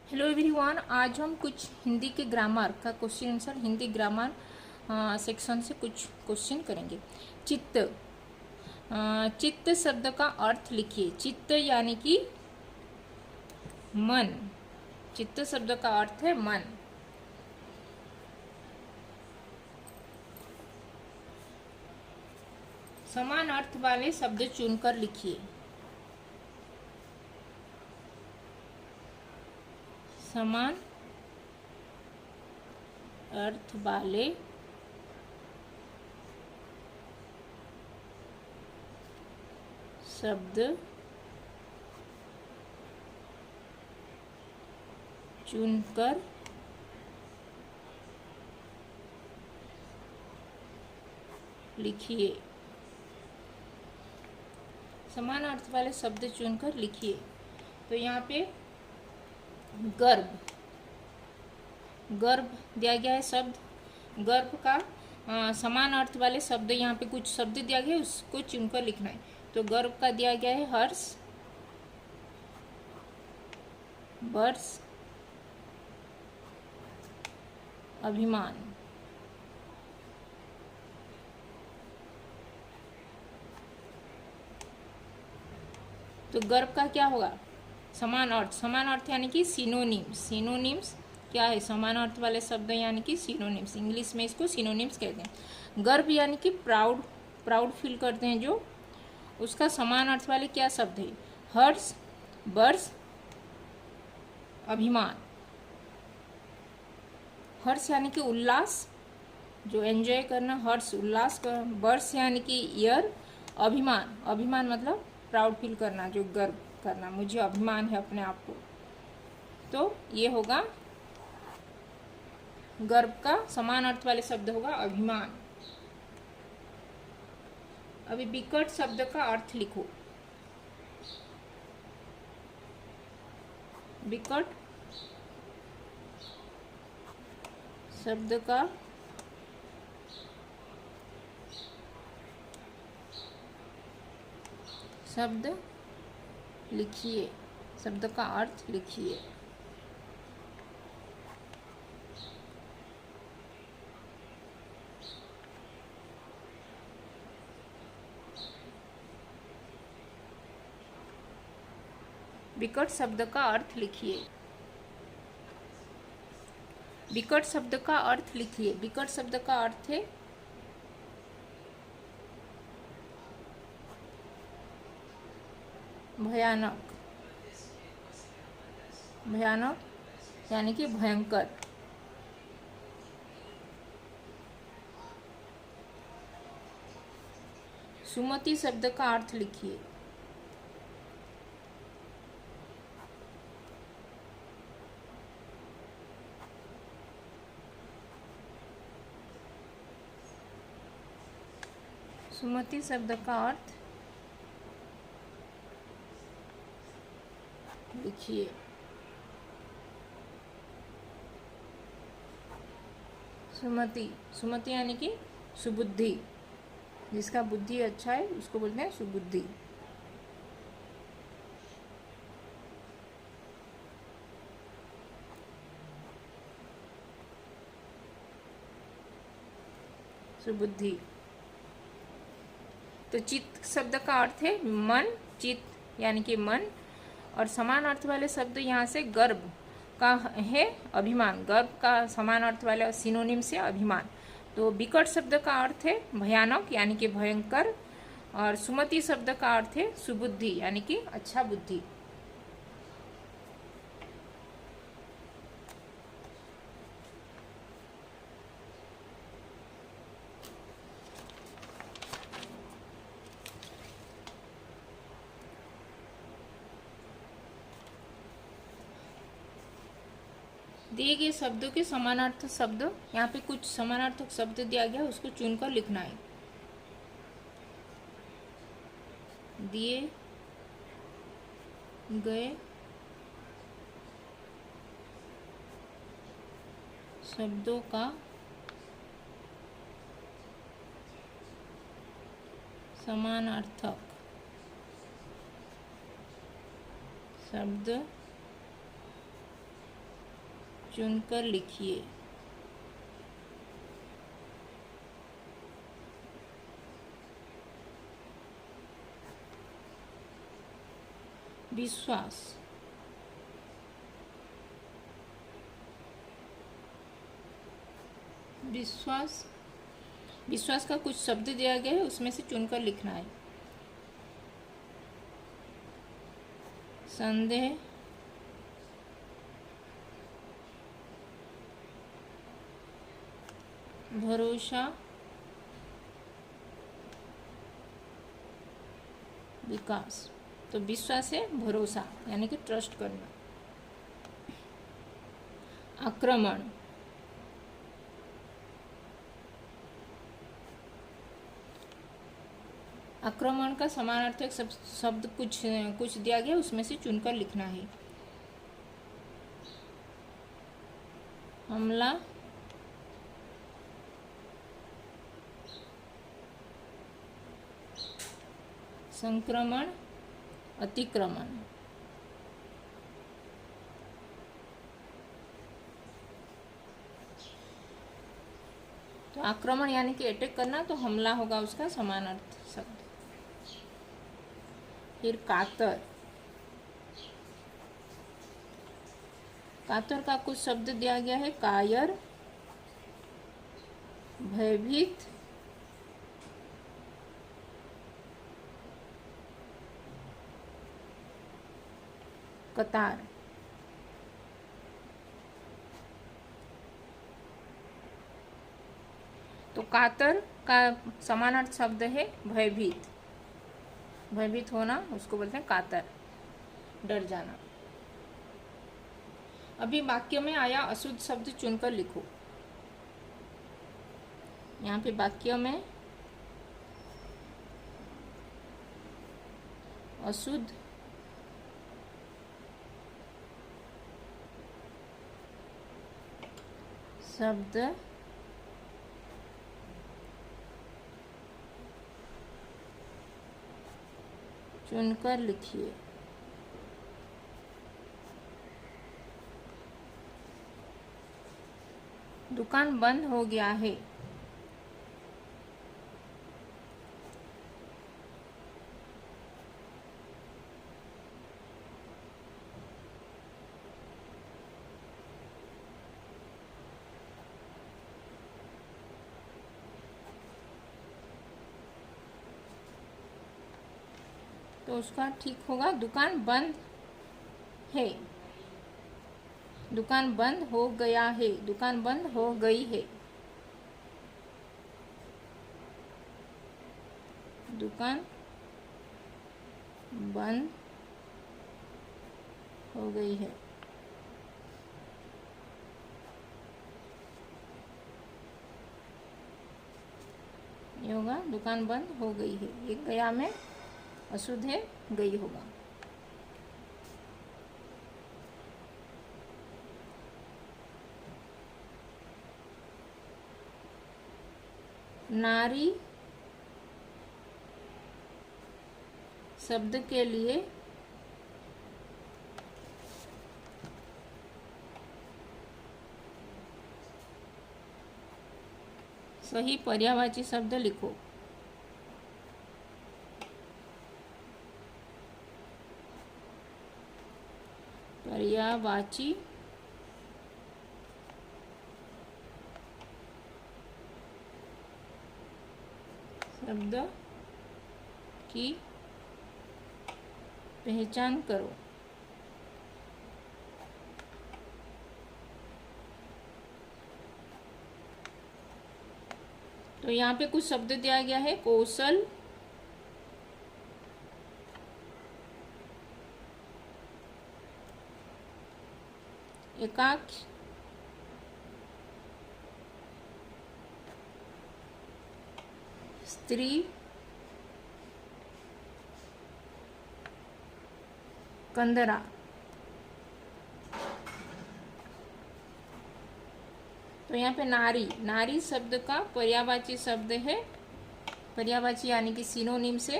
Hello everyone, आज हम कुछ हिंदी के ग्रामर का question answer Hindi grammar section से कुछ क्वेश्चन करेंगे। चित्त। चित्त शब्द का अर्थ लिखिए। चित्त यानी कि मन। चित्त शब्द का अर्थ है मन। समान अर्थ वाले शब्द चुनकर लिखिए। समान अर्थ वाले शब्द चुनकर लिखिए। समान अर्थ वाले शब्द चुनकर लिखिए। तो यहाँ पे गर्भ, गर्भ दिया गया है शब्द। गर्भ का समान अर्थ वाले शब्द, यहाँ पे कुछ शब्द दिया गया है, उसको चुनकर लिखना है। तो गर्भ का दिया गया है हर्ष, वर्ष, अभिमान। तो गर्भ का क्या होगा? समान अर्थ। समान अर्थ यानी कि सिनोनिम्स। सिनोनिम्स क्या है? समान अर्थ वाले शब्द यानी कि सिनोनिम्स। इंग्लिश में इसको सिनोनिम्स कहते हैं। गर्व यानी कि प्राउड, प्राउड फील करते हैं जो, उसका समान अर्थ वाले क्या शब्द है? हर्ष, वर्ष, अभिमान। हर्ष यानी कि उल्लास, जो एंजॉय करना, हर्ष उल्लास कर। वर्ष यानी कि ईयर। अभिमान, अभिमान मतलब प्राउड फील करना, जो गर्व करना, मुझे अभिमान है अपने आप को। तो ये होगा गर्व का समान अर्थ वाले शब्द होगा अभिमान। अभी विकट शब्द का अर्थ लिखो। विकट शब्द का शब्द लिखिए। शब्द का अर्थ लिखिए। विकट शब्द का अर्थ लिखिए। विकट शब्द का अर्थ लिखिए। विकट शब्द का अर्थ है भयानक। भयानक यानी कि भयंकर। सुमति शब्द का अर्थ लिखिए। सुमति शब्द का अर्थ लिखिए। सुमति, सुमति यानी कि सुबुद्धि। जिसका बुद्धि अच्छा है उसको बोलते हैं सुबुद्धि। सुबुद्धि। तो चित्त शब्द का अर्थ है मन। चित्त यानी कि मन। और समान अर्थ वाले शब्द यहाँ से गर्व का है अभिमान। गर्व का समान अर्थ वाला सिनोनिम से अभिमान। तो विकट शब्द का अर्थ है भयानक यानी कि भयंकर। और सुमति शब्द का अर्थ है सुबुद्धि यानी कि अच्छा बुद्धि। दिए गए शब्दों के समानार्थक शब्द, यहाँ पे कुछ समानार्थक शब्द दिया गया, उसको चुनकर लिखना है। दिए गए शब्दों का समानार्थक शब्द चुनकर लिखिए। विश्वास, विश्वास, विश्वास का कुछ शब्द दिया गया है, उसमें से चुनकर लिखना है। संदेह, भरोसा, विकास। तो विश्वास है भरोसा, यानी कि ट्रस्ट करना। आक्रमण, आक्रमण का समानार्थक शब्द कुछ दिया गया, उसमें से चुनकर लिखना है। हमला, संक्रमण, अतिक्रमण। तो आक्रमण यानी कि अटैक करना, तो हमला होगा उसका समानार्थ शब्द। फिर कातर, कातर का कुछ शब्द दिया गया है। कायर, भयभीत, कतार। तो कातर का समानार्थ शब्द है भयभीत, भयभीत होना उसको बोलते हैं कातर, डर जाना। अभी वाक्य में आया अशुद्ध शब्द चुनकर लिखो। यहाँ पे वाक्य में अशुद्ध शब्द चुनकर लिखिए। दुकान बंद हो गया है। तो उसका ठीक होगा दुकान बंद है, दुकान बंद हो गया है, दुकान बंद हो गई है। दुकान बंद हो गई है। ये होगा दुकान बंद हो गई है। ये गया में अशुद्ध है, गई होगा। नारी शब्द के लिए सही पर्यायवाची शब्द लिखो। पर्यायवाची शब्द की पहचान करो। तो यहाँ पे कुछ शब्द दिया गया है। कौशल, एकाक्ष, स्त्री, कंदरा। तो यहाँ पे नारी, नारी शब्द का पर्यायवाची शब्द है। पर्यायवाची यानी कि सिनोनिम से।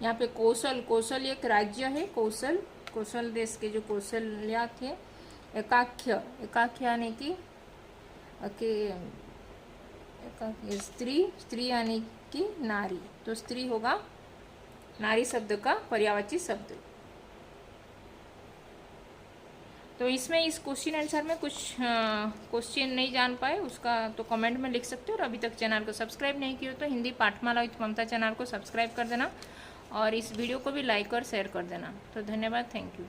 यहाँ पे कौशल, कौशल एक राज्य है। कौशल, कौशल देश के जो कौशल्या थे एकाख्य, एकाख्य यानी कि स्त्री, स्त्री यानी कि नारी, तो स्त्री होगा नारी शब्द का पर्यायवाची शब्द। तो इसमें इस क्वेश्चन आंसर में कुछ क्वेश्चन नहीं जान पाए उसका तो कमेंट में लिख सकते हो। और अभी तक चैनल को सब्सक्राइब नहीं किया तो हिंदी पाठमाला विद ममता चैनल को सब्सक्राइब कर देना और इस वीडियो को भी लाइक और शेयर कर देना। तो धन्यवाद, थैंक यू।